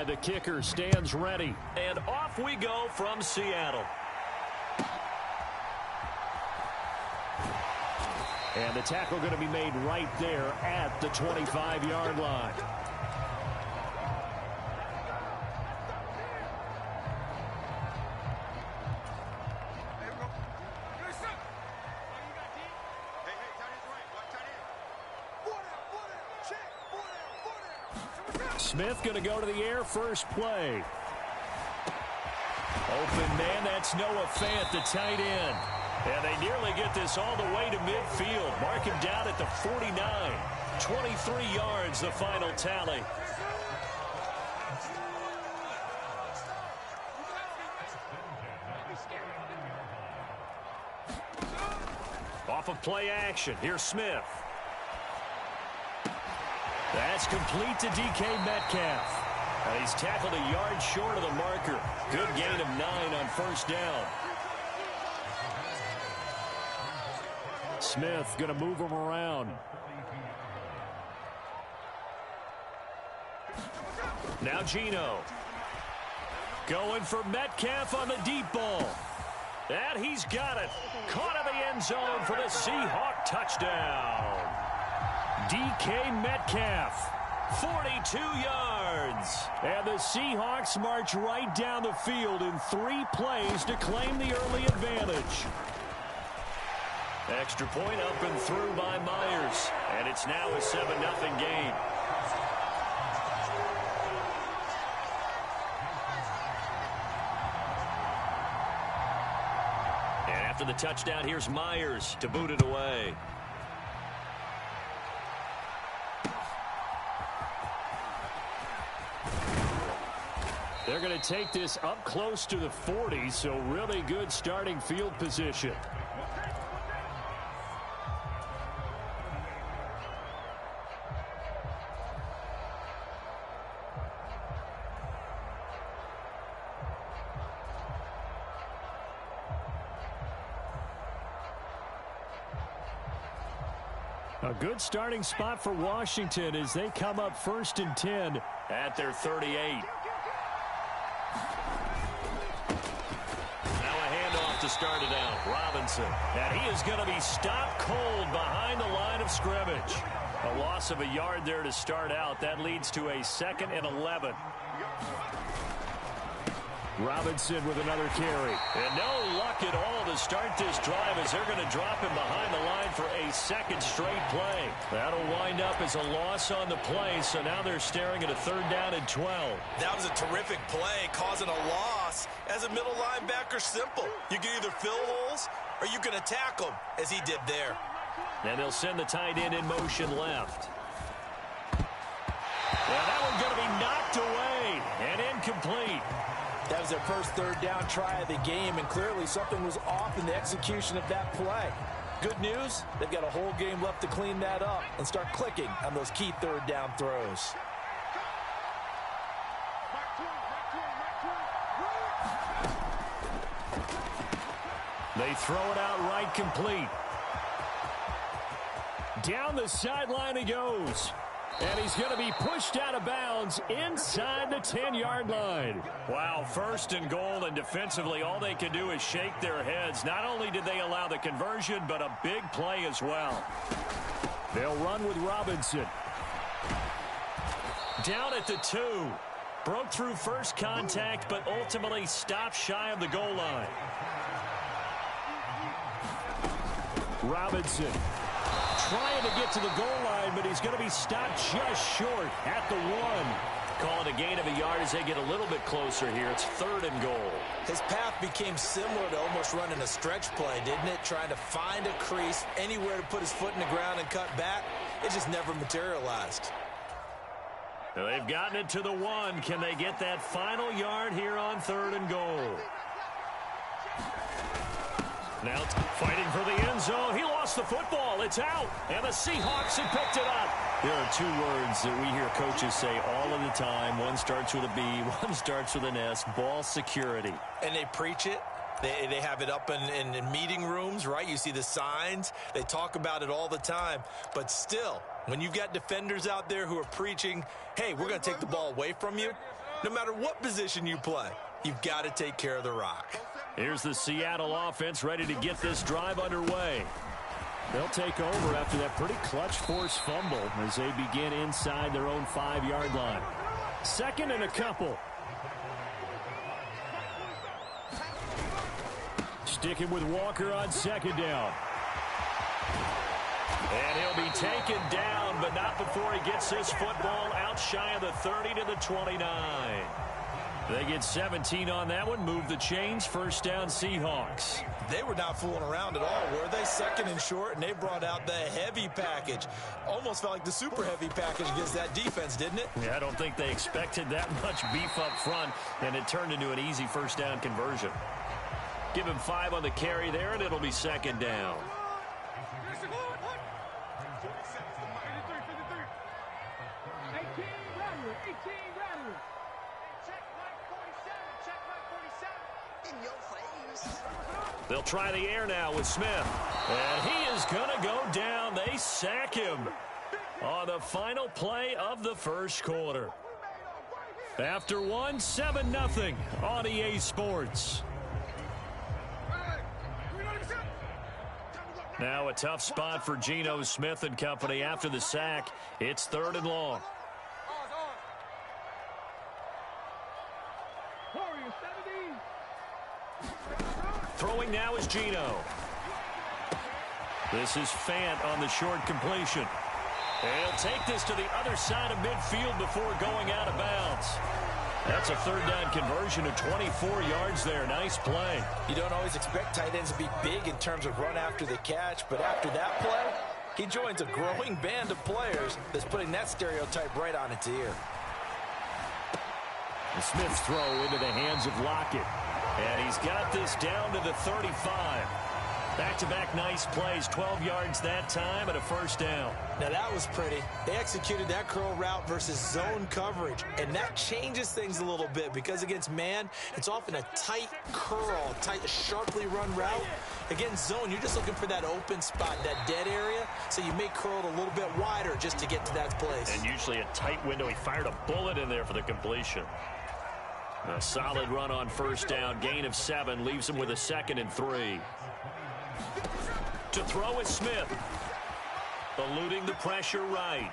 side, the kicker stands ready. And off we go from Seattle. And the tackle going to be made right there at the 25-yard line. Smith going to go to the air first play. Open man, that's Noah Fant, the tight end. And they nearly get this all the way to midfield. Mark him down at the 49. 23 yards, the final tally. Off of play action, here's Smith. That's complete to DK Metcalf. And he's tackled a yard short of the marker. Good gain of 9 on first down. Smith going to move him around. Now Geno. Going for Metcalf on the deep ball. And he's got it. Caught in the end zone for the Seahawk touchdown. DK Metcalf, 42 yards. And the Seahawks march right down the field in 3 plays to claim the early advantage. Extra point up and through by Myers. And it's now a 7-0 game. And after the touchdown, here's Myers to boot it away. They're going to take this up close to the 40, so really good starting field position. A good starting spot for Washington as they come up 1st and 10 at their 38. To start it out, Robinson. And he is going to be stopped cold behind the line of scrimmage. A loss of a yard there to start out. That leads to a 2nd and 11. Robinson with another carry. And no luck at all to start this drive as they're going to drop him behind the line for a 2nd straight play. That'll wind up as a loss on the play, so now they're staring at a 3rd down and 12. That was a terrific play, causing a loss. As a middle linebacker, simple. You can either fill holes or you can attack them, as he did there. And they'll send the tight end in motion left. And that one's going to be knocked away and incomplete. That was their first 3rd down try of the game, and clearly something was off in the execution of that play. Good news, they've got a whole game left to clean that up and start clicking on those key 3rd down throws. They throw it out right complete. Down the sideline he goes. And he's going to be pushed out of bounds inside the 10-yard line. Wow, 1st and goal, and defensively all they can do is shake their heads. Not only did they allow the conversion, but a big play as well. They'll run with Robinson. Down at the 2. Broke through first contact, but ultimately stopped shy of the goal line. Robinson trying to get to the goal line, but he's going to be stopped just short at the 1. Call it a gain of a yard as they get a little bit closer here. It's 3rd and goal. His path became similar to almost running a stretch play, didn't it? Trying to find a crease, anywhere to put his foot in the ground and cut back. It just never materialized. Now they've gotten it to the 1. Can they get that final yard here on 3rd and goal? Now fighting for the end zone. He lost the football. It's out. And the Seahawks have picked it up. There are 2 words that we hear coaches say all of the time. One starts with a B, one starts with an S. Ball security. And they preach it. They have it up in meeting rooms, right? You see the signs. They talk about it all the time. But still, when you've got defenders out there who are preaching, hey, we're going to take the ball away from you, No matter what position you play, you've got to take care of the rock. Here's the Seattle offense ready to get this drive underway. They'll take over after that pretty clutch force fumble as they begin inside their own 5-yard line. Second and a couple. Sticking with Walker on second down. And he'll be taken down, but not before he gets his football out shy of the 30 to the 29. They get 17 on that one, move the chains, first down Seahawks. They were not fooling around at all, were they? Second and short, and they brought out the heavy package. Almost felt like the super heavy package against that defense, didn't it? Yeah, I don't think they expected that much beef up front, and it turned into an easy first down conversion. Give him 5 on the carry there, and it'll be second down. They'll try the air now with Smith. And he is going to go down. They sack him on the final play of the first quarter. After one, 7-0 on EA Sports. Now a tough spot for Geno Smith and company after the sack. It's 3rd and long. Throwing now is Geno. This is Fant on the short completion. He'll take this to the other side of midfield before going out of bounds. That's a 3rd down conversion of 24 yards there. Nice play. You don't always expect tight ends to be big in terms of run after the catch, but after that play, he joins a growing band of players that's putting that stereotype right on its ear. The Smith's throw into the hands of Lockett. And he's got this down to the 35. Back-to-back nice plays, 12 yards that time and a first down. Now that was pretty. They executed that curl route versus zone coverage, and that changes things a little bit because against man, it's often a tight curl, tight, sharply run route. Against zone, you're just looking for that open spot, that dead area, so you may curl it a little bit wider just to get to that place. And usually a tight window. He fired a bullet in there for the completion. A solid run on first down, gain of 7, leaves him with a 2nd and 3. To throw is Smith. Eluding the pressure right.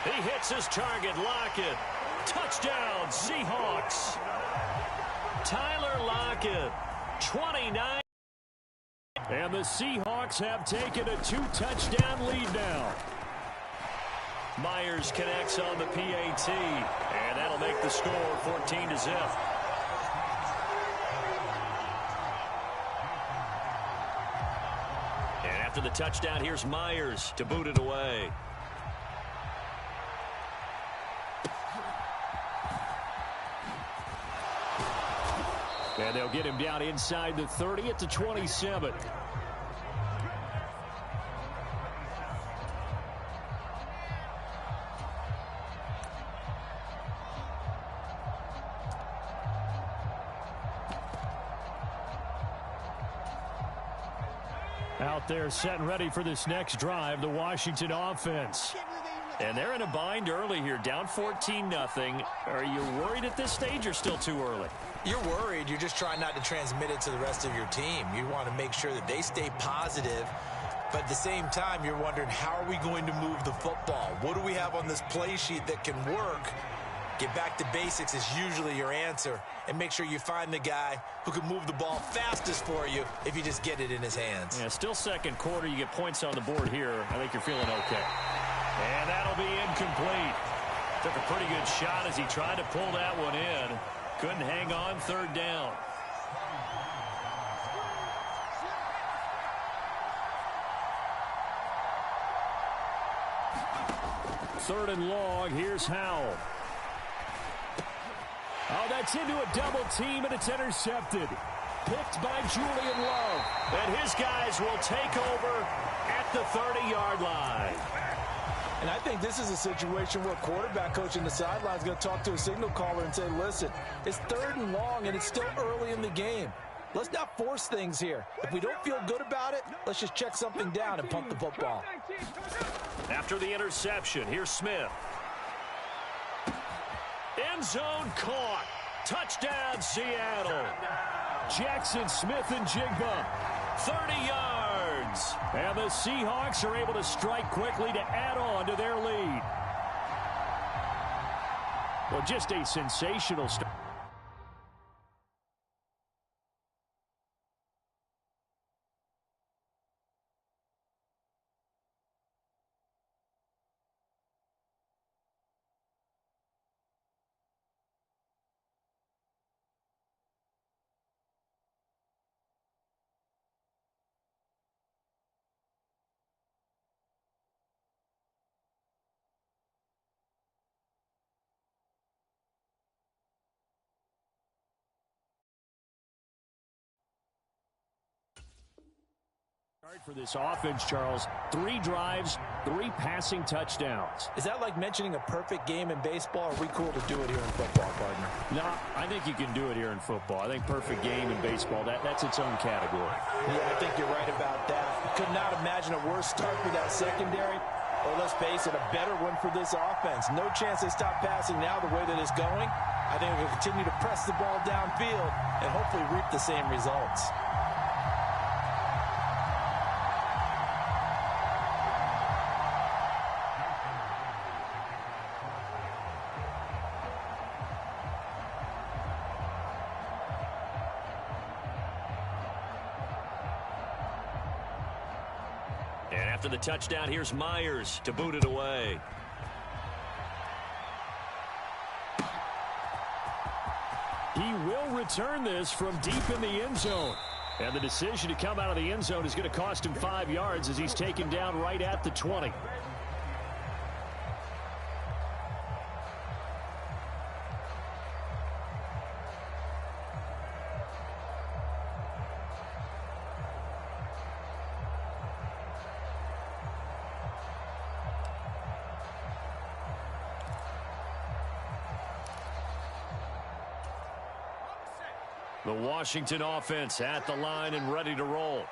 He hits his target, Lockett. Touchdown, Seahawks. Tyler Lockett, 29. And the Seahawks have taken a 2-touchdown lead now. Myers connects on the PAT, and that'll make the score 14-0. And after the touchdown, here's Myers to boot it away. And they'll get him down inside the 30 at the 27. Out there set and ready for this next drive, the Washington offense. And they're in a bind early here, down 14-0. Are you worried at this stage or still too early? You're worried. You're just trying not to transmit it to the rest of your team. You want to make sure that they stay positive. But at the same time, you're wondering, how are we going to move the football? What do we have on this play sheet that can work? Get back to basics is usually your answer. And make sure you find the guy who can move the ball fastest for you if you just get it in his hands. Yeah, still second quarter. You get points on the board here. I think you're feeling okay. And that'll be incomplete. Took a pretty good shot as he tried to pull that one in. Couldn't hang on, 3rd down. Third and long. Here's Howell. Oh, that's into a double team, and it's intercepted. Picked by Julian Love. And his guys will take over at the 30-yard line. And I think this is a situation where quarterback coach in the sideline is going to talk to a signal caller and say, listen, it's 3rd and long, and it's still early in the game. Let's not force things here. If we don't feel good about it, let's just check something down and punt the football. After the interception, here's Smith. End zone caught. Touchdown, Seattle. Jackson Smith and Jigba. 30 yards. And the Seahawks are able to strike quickly to add on to their lead. Well, just a sensational start. For this offense, Charles, 3 drives, 3 passing touchdowns. Is that like mentioning a perfect game in baseball? Or are we cool to do it here in football, partner? No, I think you can do it here in football. I think perfect game in baseball, that's its own category. Yeah, I think you're right about that. Could not imagine a worse start for that secondary. Or let's face it, a better one for this offense. No chance they stop passing now the way that it's going. I think we'll continue to press the ball downfield and hopefully reap the same results. And after the touchdown, here's Myers to boot it away. He will return this from deep in the end zone. And the decision to come out of the end zone is going to cost him 5 yards as he's taken down right at the 20. The Washington offense at the line and ready to roll.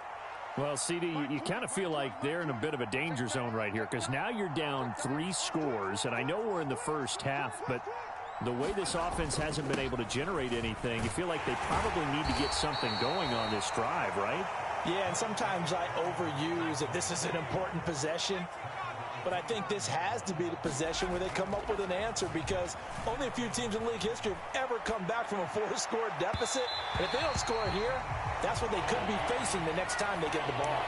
Well, CD, you kind of feel like they're in a bit of a danger zone right here because now you're down 3 scores, and I know we're in the first half, but the way this offense hasn't been able to generate anything, you feel like they probably need to get something going on this drive, right? Yeah, and sometimes I overuse that this is an important possession. But I think this has to be the possession where they come up with an answer because only a few teams in league history have ever come back from a 4-score deficit. And if they don't score here, that's what they could be facing the next time they get the ball.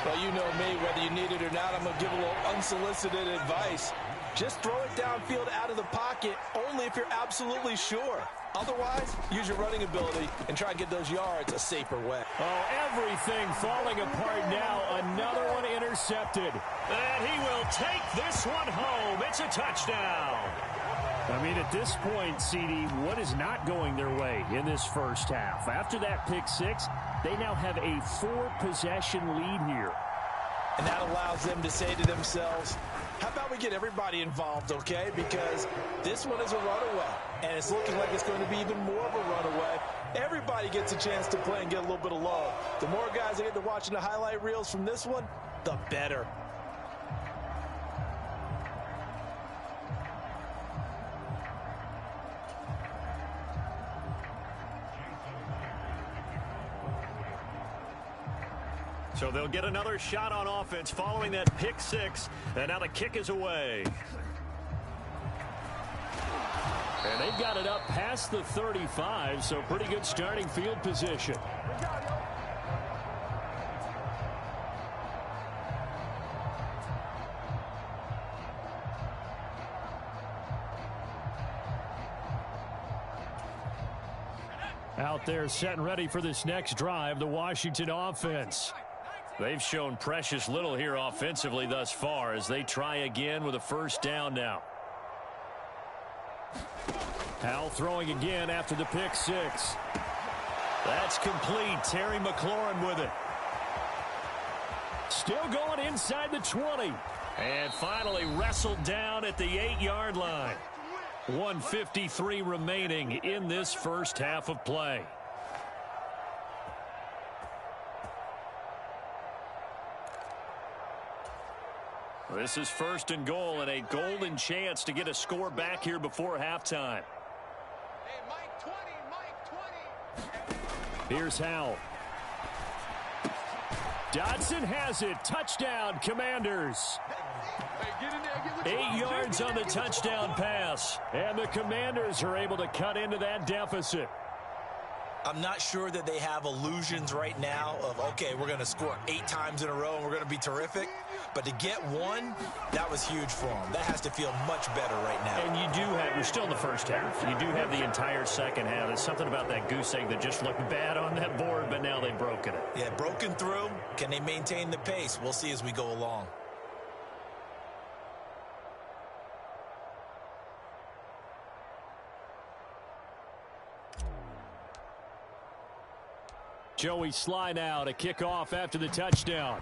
Well, you know me, whether you need it or not, I'm going to give a little unsolicited advice. Just throw it downfield out of the pocket only if you're absolutely sure. Otherwise, use your running ability and try and get those yards a safer way. Oh, everything falling apart now. Another one intercepted. And he will take this one home. It's a touchdown. I mean, at this point, CD, what is not going their way in this first half? After that pick 6, they now have a 4-possession lead here. And that allows them to say to themselves, how about we get everybody involved, okay? Because this one is a runaway, and it's looking like it's going to be even more of a runaway. Everybody gets a chance to play and get a little bit of love. The more guys that get to watching the highlight reels from this one, the better. So they'll get another shot on offense following that pick 6. And now the kick is away. And they've got it up past the 35, so pretty good starting field position. Out there set and ready for this next drive, the Washington offense. They've shown precious little here offensively thus far as they try again with a first down now. Howell throwing again after the pick 6. That's complete. Terry McLaurin with it. Still going inside the 20. And finally wrestled down at the 8-yard line. 1:53 remaining in this first half of play. This is 1st and goal and a golden chance to get a score back here before halftime. Here's Howell. Dodson has it. Touchdown, Commanders. 8 yards on the touchdown pass. And the Commanders are able to cut into that deficit. I'm not sure that they have illusions right now of, okay, we're going to score 8 times in a row and we're going to be terrific. But to get one, that was huge for them. That has to feel much better right now. And you do have, we're still in the first half. You do have the entire second half. There's something about that goose egg that just looked bad on that board, but now they've broken it. Yeah, broken through. Can they maintain the pace? We'll see as we go along. Joey Sly now to kick off after the touchdown.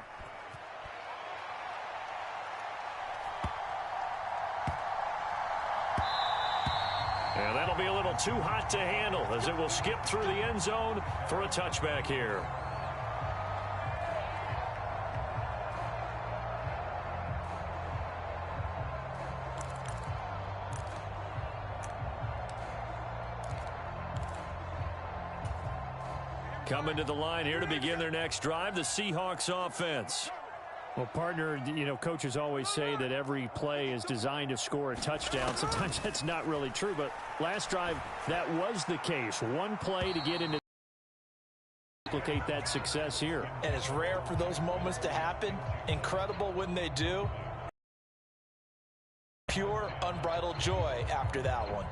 And that'll be a little too hot to handle as it will skip through the end zone for a touchback here. Coming to the line here to begin their next drive, the Seahawks offense. Well, partner, you know, coaches always say that every play is designed to score a touchdown. Sometimes that's not really true, but last drive, that was the case. One play to get into replicate that success here. And it's rare for those moments to happen. Incredible when they do. Pure, unbridled joy after that one.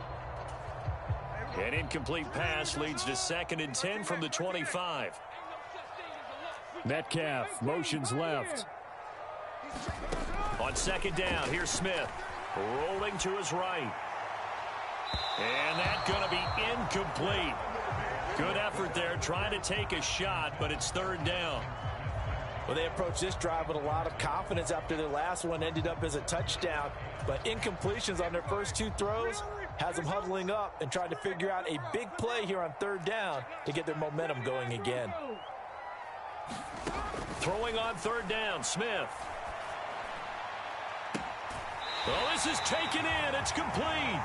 An incomplete pass leads to 2nd and 10 from the 25. Metcalf motions left. On 2nd down, here's Smith. Rolling to his right. And that's going to be incomplete. Good effort there, trying to take a shot, but it's 3rd down. Well, they approached this drive with a lot of confidence after their last one ended up as a touchdown. But incompletions on their first 2 throws has them huddling up and trying to figure out a big play here on 3rd down to get their momentum going again. Throwing on 3rd down, Smith. Well, this is taken in. It's complete.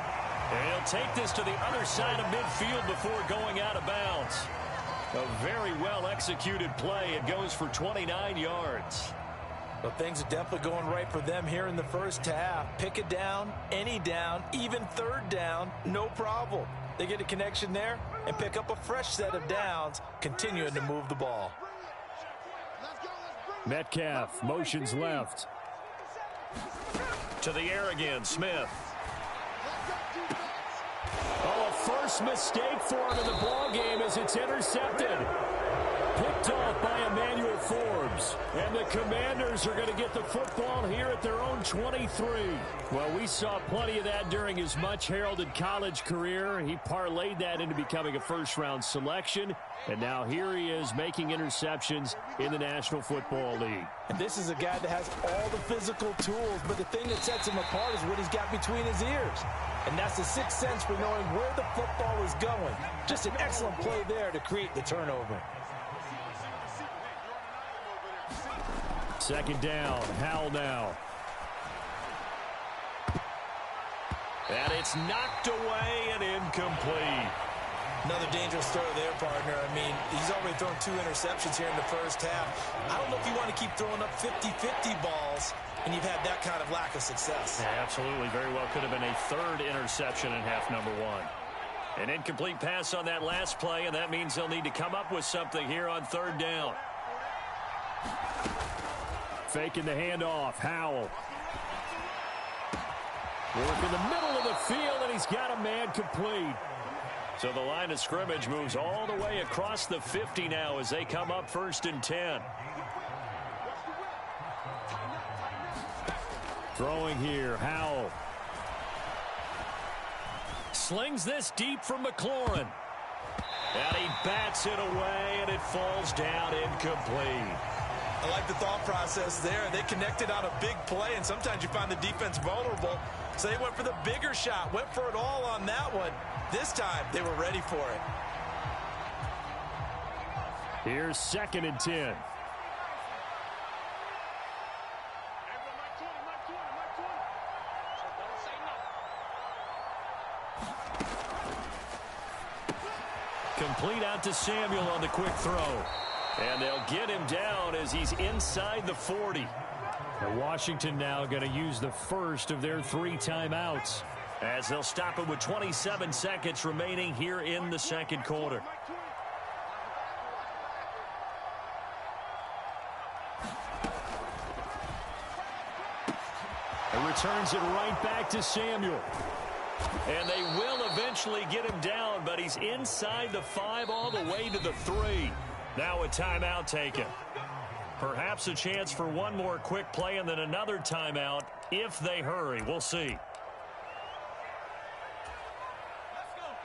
And he'll take this to the other side of midfield before going out of bounds. A very well-executed play. It goes for 29 yards. Well, things are definitely going right for them here in the first half. Pick a down, any down, even 3rd down, no problem. They get a connection there and pick up a fresh set of downs, continuing to move the ball. Metcalf motions left. To the air again, Smith. Oh, a first mistake for him in the ball game as it's intercepted. Picked off by Emmanuel Forbes. And the Commanders are going to get the football here at their own 23. Well, we saw plenty of that during his much-heralded college career. He parlayed that into becoming a first-round selection. And now here he is making interceptions in the National Football League. And this is a guy that has all the physical tools, but the thing that sets him apart is what he's got between his ears. And that's the 6th sense for knowing where the football is going. Just an excellent play there to create the turnover. 2nd down, Howell now. And it's knocked away and incomplete. Another dangerous throw there, partner. I mean, he's already thrown 2 interceptions here in the first half. I don't know if you want to keep throwing up 50-50 balls when you've had that kind of lack of success. Yeah, absolutely. Very well could have been a 3rd interception in half number 1. An incomplete pass on that last play, and that means they'll need to come up with something here on 3rd down. Faking the handoff, Howell. Work in the middle of the field, and he's got a man complete. So the line of scrimmage moves all the way across the 50 now as they come up 1st and 10. Throwing here, Howell. Slings this deep from McLaurin. And he bats it away, and it falls down incomplete. I like the thought process there. They connected on a big play, and sometimes you find the defense vulnerable. So they went for the bigger shot, went for it all on that one. This time, they were ready for it. Here's 2nd and 10. Complete out to Samuel on the quick throw. And they'll get him down as he's inside the 40. And Washington now going to use the first of their 3 timeouts. As they'll stop it with 27 seconds remaining here in the second quarter. And returns it right back to Samuel. And they will eventually get him down, but he's inside the 5 all the way to the 3. Now a timeout taken. Perhaps a chance for one more quick play and then another timeout if they hurry. We'll see.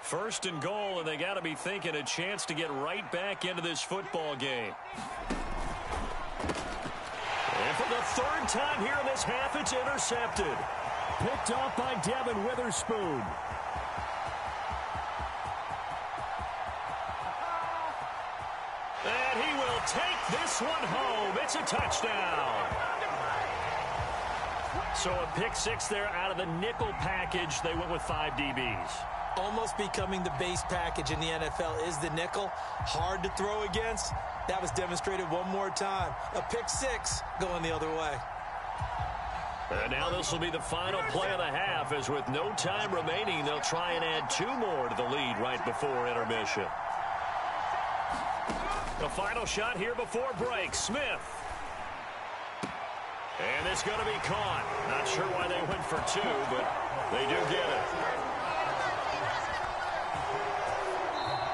First and goal, and they got to be thinking a chance to get right back into this football game. And for the 3rd time here in this half, it's intercepted. Picked off by Devin Witherspoon. And he will take this one home. It's a touchdown. So a pick 6 there out of the nickel package. They went with 5 DBs. Almost becoming the base package in the NFL is the nickel. Hard to throw against. That was demonstrated one more time. A pick 6 going the other way. And now this will be the final play of the half, as with no time remaining, they'll try and add 2 more to the lead right before intermission. The final shot here before break. Smith. And it's going to be caught. Not sure why they went for 2, but they do get it.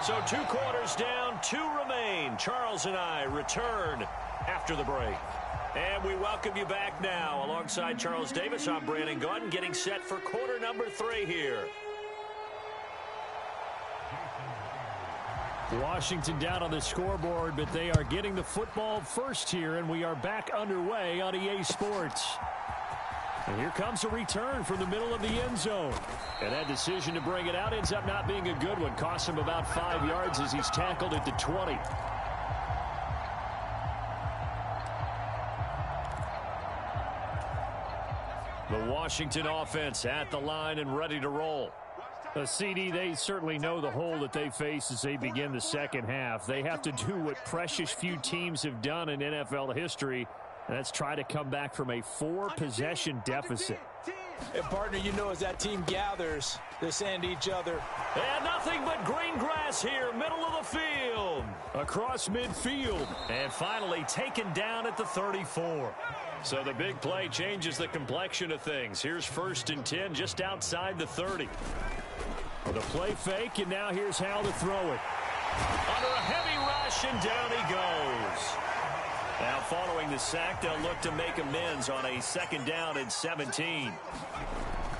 So 2 quarters down, 2 remain. Charles and I return after the break. And we welcome you back now. Alongside Charles Davis, I'm Brandon Gaudin, getting set for quarter number 3 here. Washington down on the scoreboard, but they are getting the football first here, and we are back underway on EA Sports. And here comes a return from the middle of the end zone. And that decision to bring it out ends up not being a good one. Costs him about 5 yards as he's tackled at the 20. The Washington offense at the line and ready to roll. CD, they certainly know the hole that they face as they begin the second half. They have to do what precious few teams have done in NFL history, and that's try to come back from a 4-possession deficit. And partner, you know, as that team gathers, they're saying to each other, and nothing but green grass here, middle of the field. Across midfield. And finally taken down at the 34. So the big play changes the complexion of things. Here's 1st and 10 just outside the 30. The play fake, and now here's how to throw it. Under a heavy rush, and down he goes. Now following the sack, they'll look to make amends on a 2nd down and 17.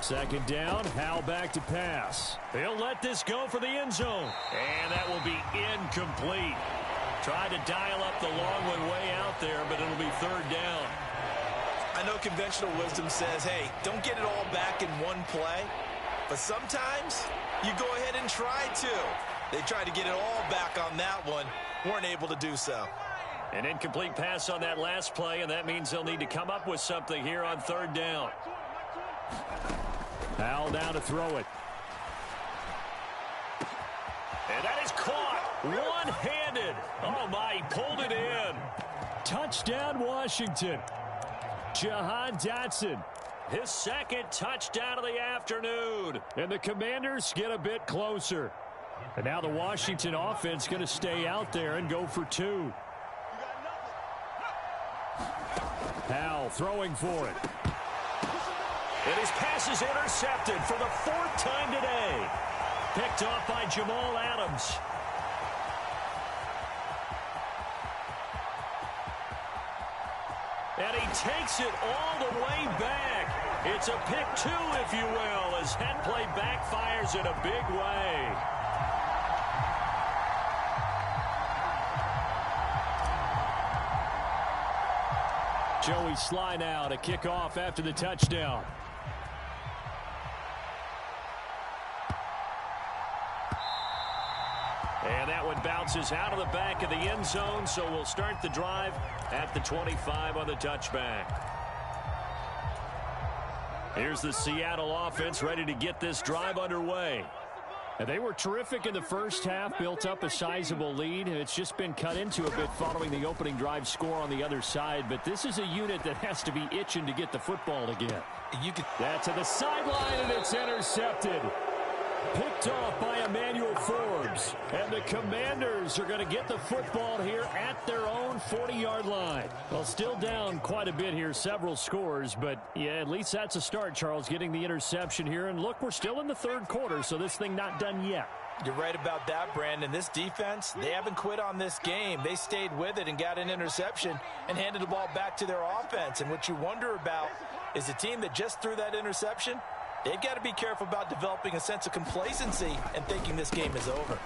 2nd down, Howell back to pass. He'll let this go for the end zone. And that will be incomplete. Tried to dial up the long one way out there, but it'll be 3rd down. I know conventional wisdom says, hey, don't get it all back in one play. But sometimes you go ahead and try to. They tried to get it all back on that one. Weren't able to do so. An incomplete pass on that last play, and that means they'll need to come up with something here on 3rd down. Howell down to throw it. And that is caught one-handed. Oh, my, he pulled it in. Touchdown, Washington. Jahan Dotson. His 2nd touchdown of the afternoon. And the Commanders get a bit closer. And now the Washington offense going to stay out there and go for 2. Howell throwing for it. And his pass is intercepted for the 4th time today. Picked off by Jamal Adams. And he takes it all the way back. It's a pick 2, if you will, as that play backfires in a big way. Joey Sly now to kick off after the touchdown. And that one bounces out of the back of the end zone, so we'll start the drive at the 25 on the touchback. Here's the Seattle offense ready to get this drive underway. And they were terrific in the first half, built up a sizable lead. It's just been cut into a bit following the opening drive score on the other side. But this is a unit that has to be itching to get the football again. That's to the sideline, and it's intercepted. Picked off by Emmanuel Forbes. And the Commanders are going to get the football here at their own 40-yard line. Well, still down quite a bit here, several scores. But, yeah, at least that's a start, Charles, getting the interception here. And, look, we're still in the third quarter, so this thing not done yet. You're right about that, Brandon. This defense, they haven't quit on this game. They stayed with it and got an interception and handed the ball back to their offense. And what you wonder about is the team that just threw that interception, they've got to be careful about developing a sense of complacency and thinking this game is over.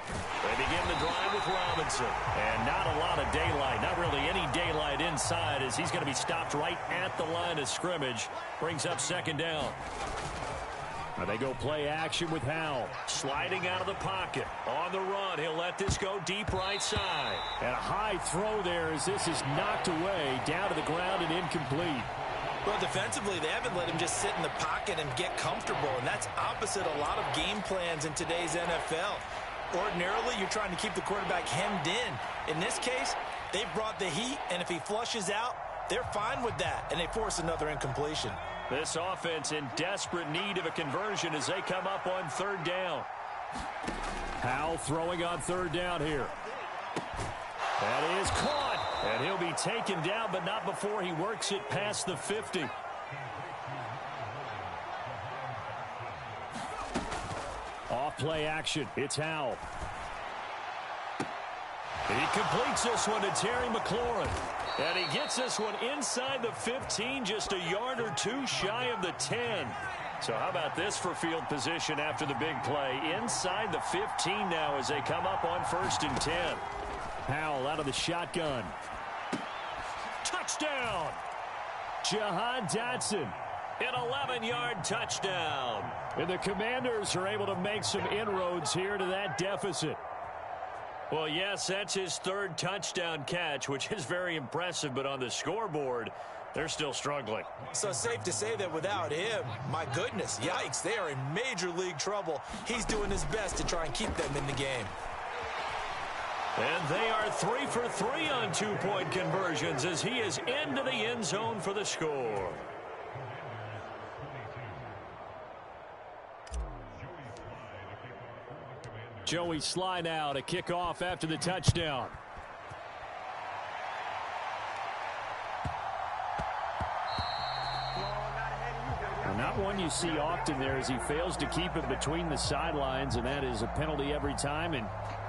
They begin the drive with Robinson. And not a lot of daylight, not really any daylight inside, as he's going to be stopped right at the line of scrimmage. Brings up second down. Now they go play action with Howell. Sliding out of the pocket. On the run, he'll let this go deep right side. And a high throw there as this is knocked away, down to the ground and incomplete. Well, defensively, they haven't let him just sit in the pocket and get comfortable, and that's opposite a lot of game plans in today's NFL. Ordinarily, you're trying to keep the quarterback hemmed in. In this case, they brought the heat, and if he flushes out, they're fine with that, and they force another incompletion. This offense in desperate need of a conversion as they come up on third down. Howell throwing on third down here. That is caught. And he'll be taken down, but not before he works it past the 50. Off play action. It's Howell. He completes this one to Terry McLaurin. And he gets this one inside the 15, just a yard or two shy of the 10. So how about this for field position after the big play? Inside the 15 now as they come up on 1st and 10. Howell out of the shotgun. Touchdown! Jahan Dotson. An 11-yard touchdown. And the Commanders are able to make some inroads here to that deficit. Well, yes, that's his third touchdown catch, which is very impressive, but on the scoreboard, they're still struggling. So safe to say that without him, my goodness, yikes, they are in major league trouble. He's doing his best to try and keep them in the game. And they are 3 for 3 on two-point conversions as he is into the end zone for the score. Joey Sly now to kick off after the touchdown. Well, not one you see often there as he fails to keep it between the sidelines, and that is a penalty every time, and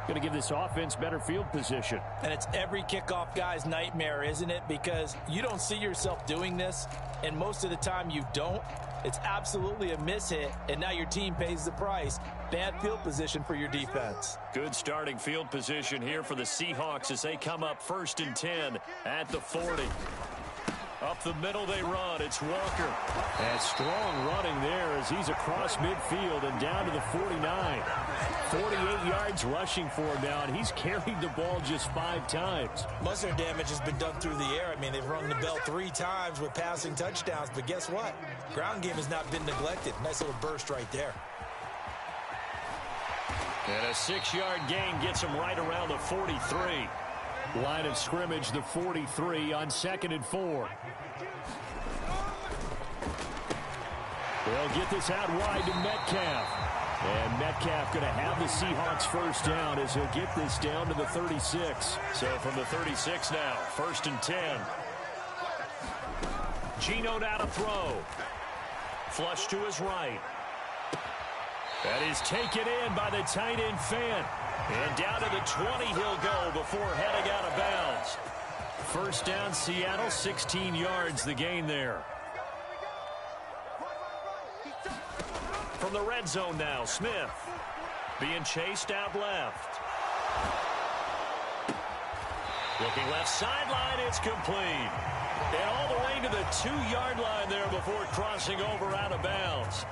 going to give this offense better field position. And it's every kickoff guy's nightmare, isn't it? Because you don't see yourself doing this, and most of the time you don't. It's absolutely a mishit, and now your team pays the price. Bad field position for your defense. Good starting field position here for the Seahawks as they come up 1st and 10 at the 40. Up the middle they run. It's Walker. And strong running there as he's across midfield and down to the 49. 48 yards rushing for him now, and he's carried the ball just 5 times. Most of their damage has been done through the air. I mean, they've rung the bell 3 times with passing touchdowns, but guess what? Ground game has not been neglected. Nice little burst right there. And a 6-yard gain gets him right around the 43. Line of scrimmage, the 43 on 2nd and 4. They'll get this out wide to Metcalf. And Metcalf going to have the Seahawks first down as he'll get this down to the 36. So from the 36 now, 1st and 10. Geno now to throw. Flush to his right. That is taken in by the tight end Fant. And down to the 20 he'll go before heading out of bounds. First down Seattle, 16 yards the gain there. From the red zone now, Smith being chased out left. Looking left sideline, it's complete. And all the way to the 2-yard line there before crossing over out of bounds.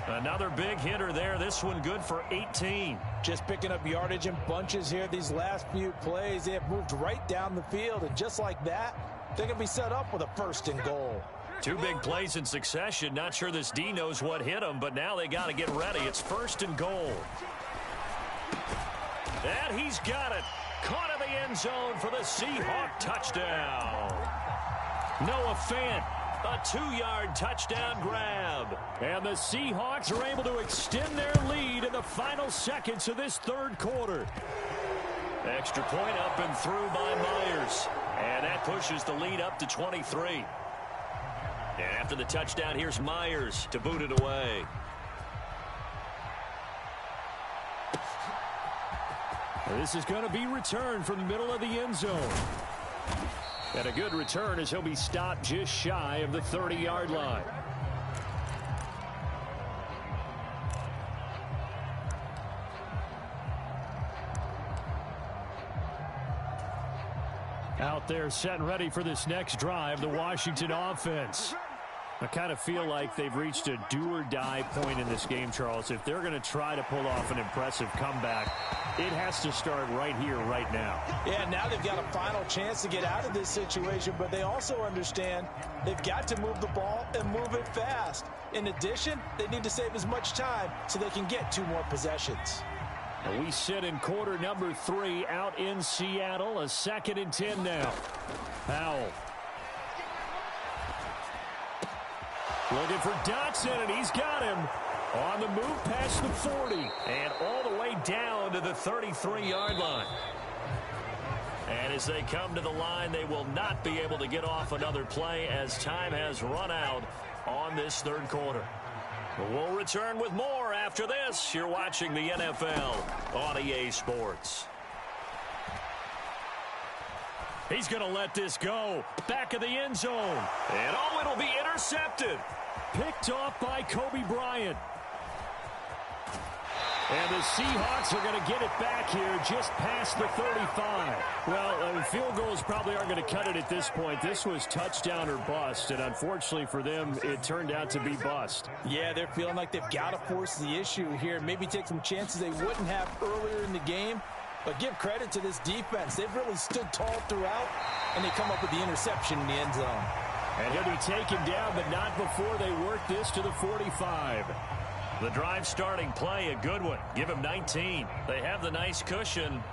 Another big hitter there. This one good for 18. Just picking up yardage in bunches here these last few plays. They have moved right down the field, and just like that, they're going to be set up with a 1st and goal. 2 big plays in succession. Not sure this D knows what hit him, but now they got to get ready. It's 1st and goal. And he's got it. Caught in the end zone for the Seahawk touchdown. Noah Fant, a 2-yard touchdown grab. And the Seahawks are able to extend their lead in the final seconds of this third quarter. Extra point up and through by Myers. And that pushes the lead up to 23. And after the touchdown, here's Myers to boot it away. This is going to be returned from the middle of the end zone. And a good return as he'll be stopped just shy of the 30-yard line. Out there set and ready for this next drive, the Washington offense. I kind of feel like they've reached a do-or-die point in this game, Charles. If they're going to try to pull off an impressive comeback, it has to start right here, right now. Yeah, now they've got a final chance to get out of this situation, but they also understand they've got to move the ball and move it fast. In addition, they need to save as much time so they can get 2 more possessions. And we sit in quarter number 3 out in Seattle. A 2nd and 10 now. Powell. Looking for Dotson, and he's got him. On the move past the 40. And all the way down to the 33-yard line. And as they come to the line, they will not be able to get off another play as time has run out on this third quarter. We'll return with more after this. You're watching the NFL on EA Sports. He's going to let this go. Back of the end zone. And it'll be intercepted. Picked off by Kobe Bryant. And the Seahawks are going to get it back here just past the 35. Well, field goals probably aren't going to cut it at this point. This was touchdown or bust, and unfortunately for them, it turned out to be bust. Yeah, they're feeling like they've got to force the issue here, maybe take some chances they wouldn't have earlier in the game. But give credit to this defense. They've really stood tall throughout, and they come up with the interception in the end zone. And he'll be taken down, but not before they work this to the 45. The drive starting play, a good one. Give him 19. They have the nice cushion.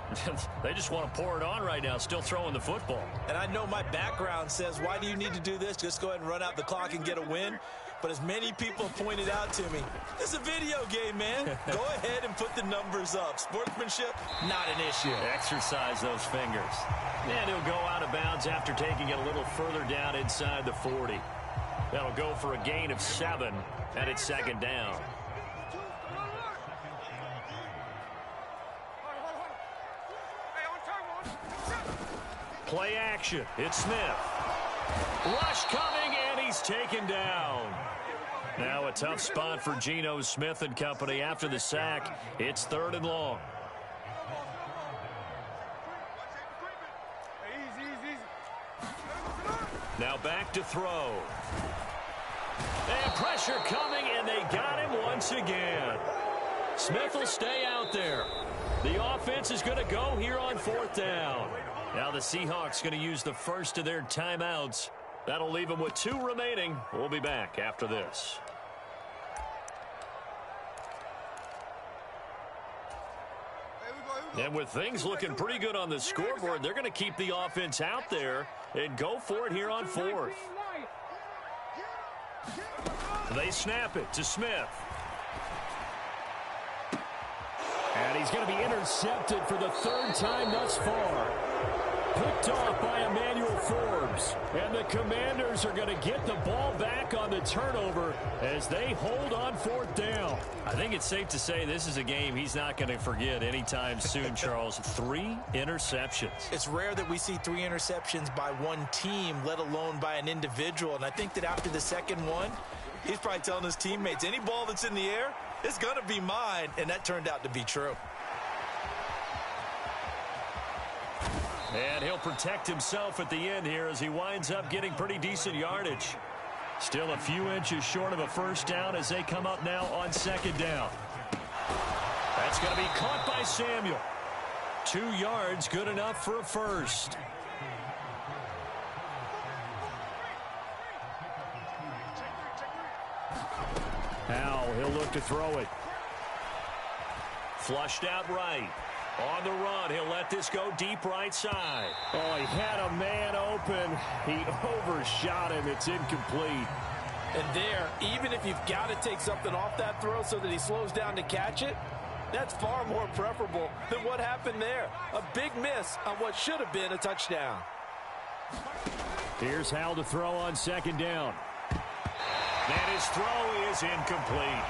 They just want to pour it on right now, still throwing the football. And I know my background says, why do you need to do this? Just go ahead and run out the clock and get a win. But as many people pointed out to me, it's a video game, man. Go ahead and put the numbers up. Sportsmanship, not an issue. Exercise those fingers. And he'll go out of bounds after taking it a little further down inside the 40. That'll go for a gain of 7, and it's 2nd down. Play action. It's Smith. Rush coming, and he's taken down. Now a tough spot for Geno Smith and company after the sack. It's 3rd and long. Now back to throw. And pressure coming, and they got him once again. Smith will stay out there. The offense is going to go here on 4th down. Now the Seahawks going to use the first of their timeouts. That'll leave them with 2 remaining. We'll be back after this. And with things looking pretty good on the scoreboard, they're going to keep the offense out there and go for it here on 4th. They snap it to Smith. And he's going to be intercepted for the 3rd time thus far. Picked off by Emmanuel Forbes. And the Commanders are going to get the ball back on the turnover as they hold on 4th down. I think it's safe to say this is a game he's not going to forget anytime soon, Charles. 3 interceptions. It's rare that we see 3 interceptions by one team, let alone by an individual. And I think that after the second one, he's probably telling his teammates, any ball that's in the air, it's going to be mine. And that turned out to be true. And he'll protect himself at the end here as he winds up getting pretty decent yardage. Still a few inches short of a 1st down as they come up now on 2nd down. That's going to be caught by Samuel. 2 yards, good enough for a 1st. Now he'll look to throw it. Flushed out right. On the run, he'll let this go deep right side. Oh, he had a man open. He overshot him. It's incomplete. And there, even if you've got to take something off that throw so that he slows down to catch it, that's far more preferable than what happened there. A big miss on what should have been a touchdown. Here's Hal to throw on second down. And his throw is incomplete.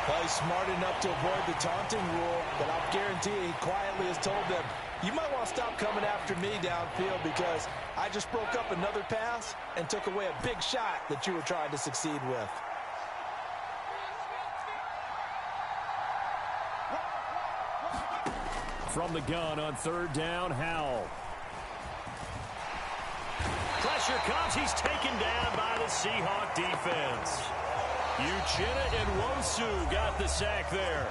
Well, he's smart enough to avoid the taunting rule, but I'll guarantee you he quietly has told them, you might want to stop coming after me downfield because I just broke up another pass and took away a big shot that you were trying to succeed with. From the gun on third down, Howell. Pressure comes. He's taken down by the Seahawk defense. Uchenna and Wosu got the sack there.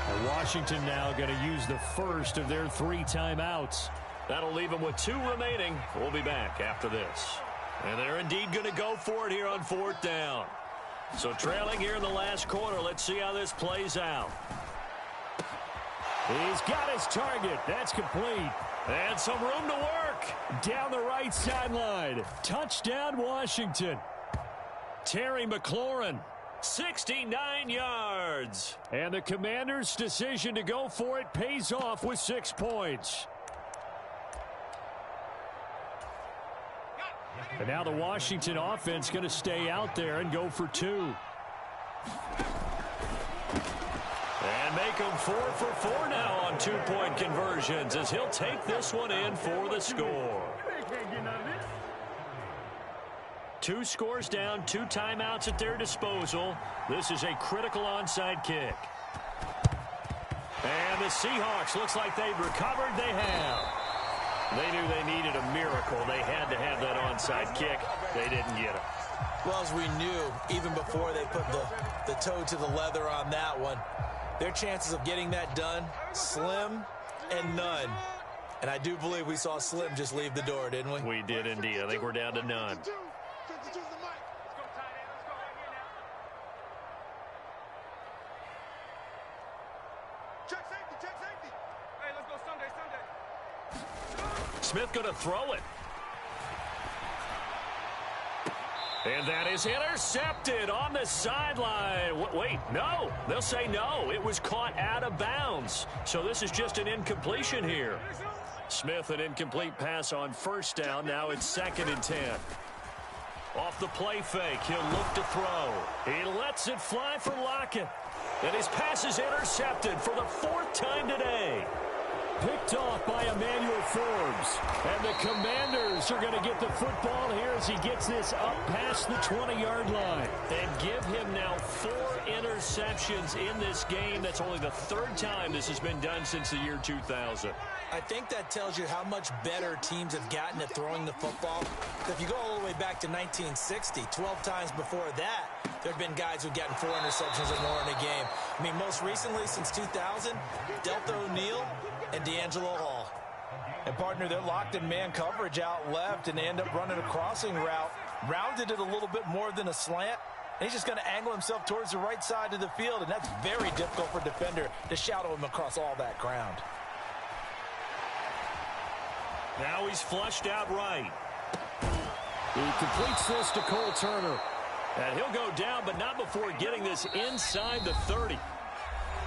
And Washington now going to use the first of their 3 timeouts. That'll leave them with 2 remaining. We'll be back after this. And they're indeed going to go for it here on fourth down. So trailing here in the last quarter. Let's see how this plays out. He's got his target. That's complete. And some room to work. Down the right sideline. Touchdown, Washington. Terry McLaurin. 69 yards. And the Commanders' decision to go for it pays off with 6 points. And now the Washington offense going to stay out there and go for 2. And make them 4 for 4 now on 2-point conversions as he'll take this one in for the score. 2 scores down, 2 timeouts at their disposal. This is a critical onside kick. And the Seahawks, looks like they've recovered. They have. They knew they needed a miracle. They had to have that onside kick. They didn't get it. Well, as we knew, even before they put the toe to the leather on that one, their chances of getting that done, slim and none. And I do believe we saw Slim just leave the door, didn't we? We did indeed. I think we're down to none. Smith going to throw it. And that is intercepted on the sideline. Wait, no. They'll say no. It was caught out of bounds. So this is just an incompletion here. Smith, an incomplete pass on first down. Now it's 2nd and 10. Off the play fake, he'll look to throw. He lets it fly for Lockett. And his pass is intercepted for the 4th time today. Picked off by Emmanuel Forbes. And the Commanders are going to get the football here as he gets this up past the 20-yard line. And give him now 4 interceptions in this game. That's only the 3rd time this has been done since the year 2000. I think that tells you how much better teams have gotten at throwing the football. If you go all the way back to 1960, 12 times before that, there have been guys who've gotten 4 interceptions or more in a game. I mean, most recently, since 2000, Delta O'Neal and D'Angelo Hall. And, partner, they're locked in man coverage out left, and they end up running a crossing route. Rounded it a little bit more than a slant. And he's just going to angle himself towards the right side of the field, and that's very difficult for a defender to shadow him across all that ground. Now he's flushed out right. He completes this to Cole Turner. And he'll go down, but not before getting this inside the 30.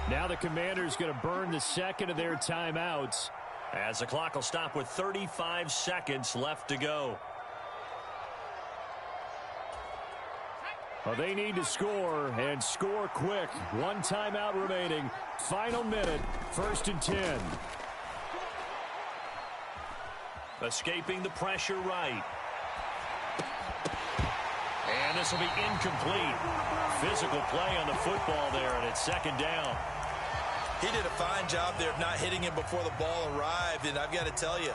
Now the Commanders going to burn the 2nd of their timeouts. As the clock will stop with 35 seconds left to go. Well, they need to score, and score quick. 1 timeout remaining. Final minute, 1st and 10. Escaping the pressure right. And this will be incomplete. Physical play on the football there, and it's 2nd down. He did a fine job there of not hitting him before the ball arrived, and I've got to tell you,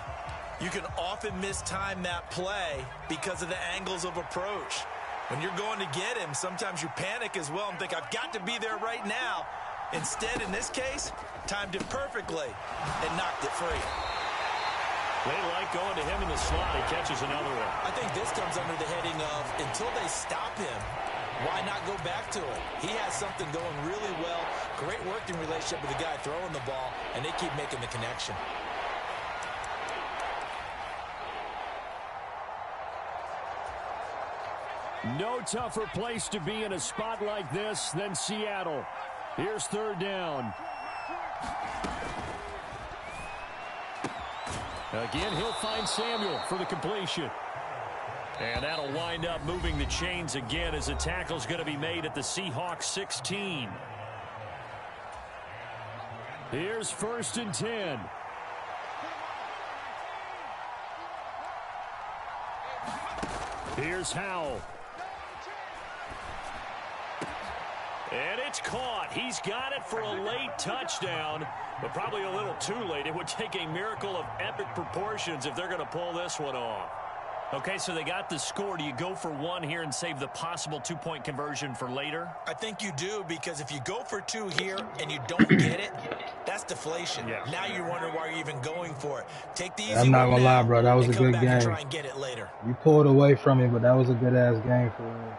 you can often mistime that play because of the angles of approach. When you're going to get him, sometimes you panic as well and think, I've got to be there right now. Instead, in this case, timed it perfectly and knocked it free. They like going to him in the slot. He catches another one. I think this comes under the heading of, until they stop him, why not go back to it? He has something going really well. Great working relationship with the guy throwing the ball. and they keep making the connection. No tougher place to be in a spot like this than Seattle. Here's third down. Again, he'll find Samuel for the completion. And that'll wind up moving the chains again as a tackle's going to be made at the Seahawks 16. Here's 1st and 10. Here's Howell. And it's caught. He's got it for a late touchdown, but probably a little too late. It would take a miracle of epic proportions if they're going to pull this one off. Okay, so they got the score. Do you go for one here and save the possible two-point conversion for later? I think you do, because if you go for two here and you don't get it, that's deflation. Yeah. Now you're wondering why you're even going for it. Take the easy I'm not gonna lie, bro. That was a good game. And try and get it later. You pulled away from me, but that was a good-ass game for me.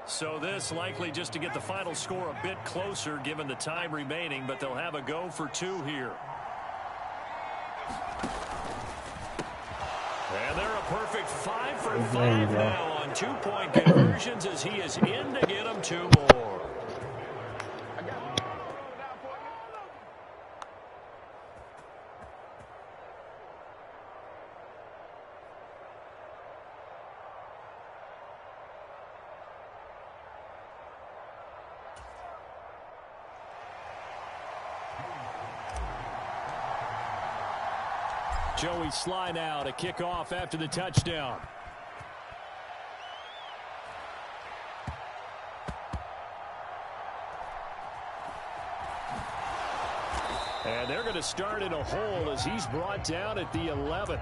So this likely just to get the final score a bit closer given the time remaining, but they'll have a go for two here. And they're a perfect 5 for 5 now on two-point conversions as he is in to get them two more. Joey Sly now to kick off after the touchdown. And they're going to start in a hole as he's brought down at the 11.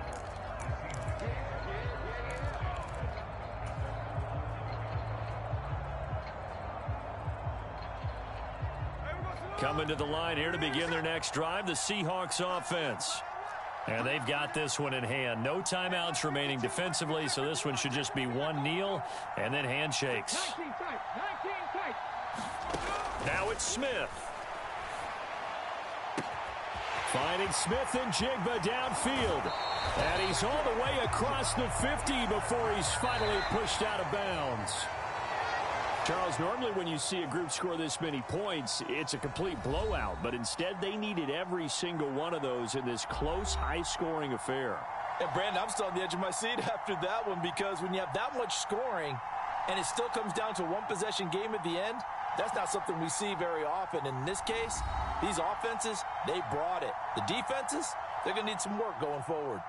Coming to the line here to begin their next drive, the Seahawks offense. And they've got this one in hand. No timeouts remaining defensively, so this one should just be one kneel and then handshakes. Now it's Smith. Finding Smith and Jigba downfield. And he's all the way across the 50 before he's finally pushed out of bounds. Charles, normally when you see a group score this many points, it's a complete blowout. But instead, they needed every single one of those in this close, high-scoring affair. And, Brandon, I'm still on the edge of my seat after that one, because when you have that much scoring and it still comes down to a one-possession game at the end, that's not something we see very often. In this case, these offenses, they brought it. The defenses, they're going to need some work going forward.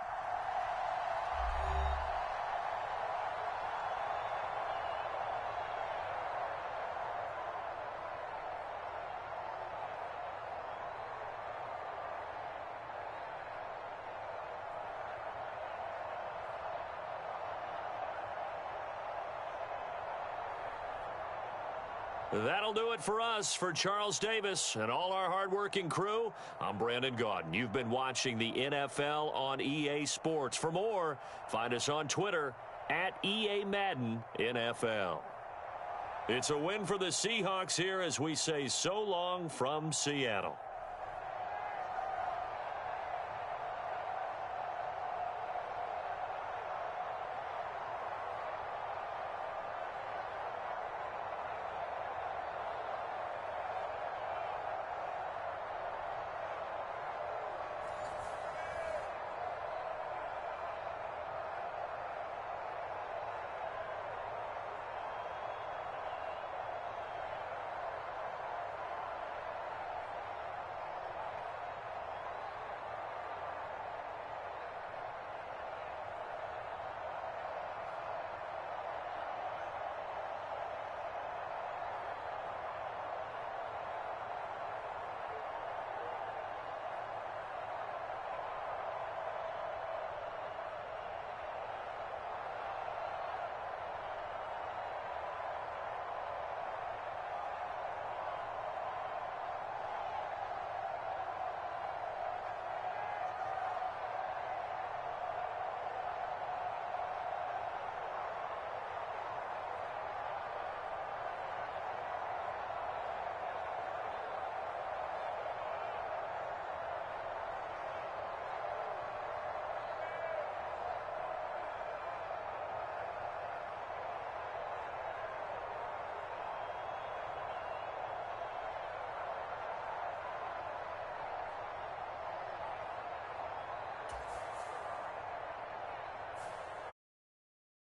That'll do it for us. For Charles Davis and all our hardworking crew, I'm Brandon Gaudin. You've been watching the NFL on EA Sports. For more, find us on Twitter at EA Madden NFL. It's a win for the Seahawks here as we say so long from Seattle.